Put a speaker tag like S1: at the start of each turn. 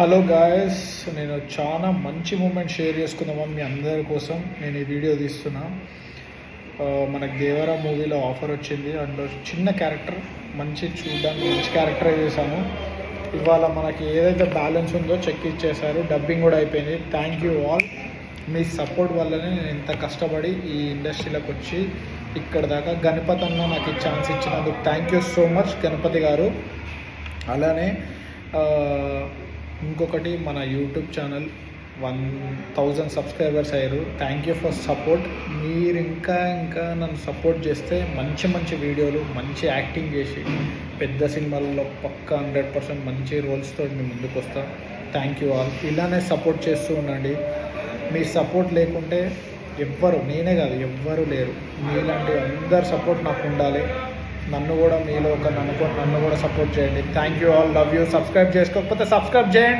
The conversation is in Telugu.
S1: హలో గాయస్, నేను చాలా మంచి మూమెంట్ షేర్ చేసుకుందామని మీ అందరి కోసం నేను ఈ వీడియో తీస్తున్నా. మనకు దేవరా మూవీలో ఆఫర్ వచ్చింది. అందులో చిన్న క్యారెక్టర్, చూడడానికి మంచి క్యారెక్టర్ చేశాను. ఇవాళ మనకి ఏదైతే బ్యాలెన్స్ ఉందో చెక్ ఇచ్చేశారు, డబ్బింగ్ కూడా అయిపోయింది. Thank you all. Me support వల్లనే నేను ఎంత కష్టపడి ఈ ఇండస్ట్రీలోకి వచ్చి ఇక్కడ దాకా. గణపతి అన్న నాకు ఈ ఛాన్స్ ఇచ్చినందుకు thank you so much Ganapathi గారు. అలానే ఇంకొకటి, మన యూట్యూబ్ ఛానల్ 1000 సబ్స్క్రైబర్స్ అయ్యారు. Thank you for support. మీరు ఇంకా నన్ను సపోర్ట్ చేస్తే మంచి వీడియోలు, మంచి యాక్టింగ్ చేసి పెద్ద సినిమాల్లో పక్కా 100% మంచి రోల్స్తో మీ ముందుకు వస్తా. Thank you all. ఇలానే సపోర్ట్ చేస్తూ ఉండండి. మీ సపోర్ట్ లేకుంటే నేనే కాదు ఎవ్వరు లేరు. మీలాంటి అందరు సపోర్ట్ నాకు ఉండాలి. నన్ను కూడా మీలో ఒక అనుకోని నన్ను కూడా సపోర్ట్ చేయండి. Thank you all. Love you. Subscribe చేసుకోకపోతే సబ్స్క్రైబ్ చేయండి.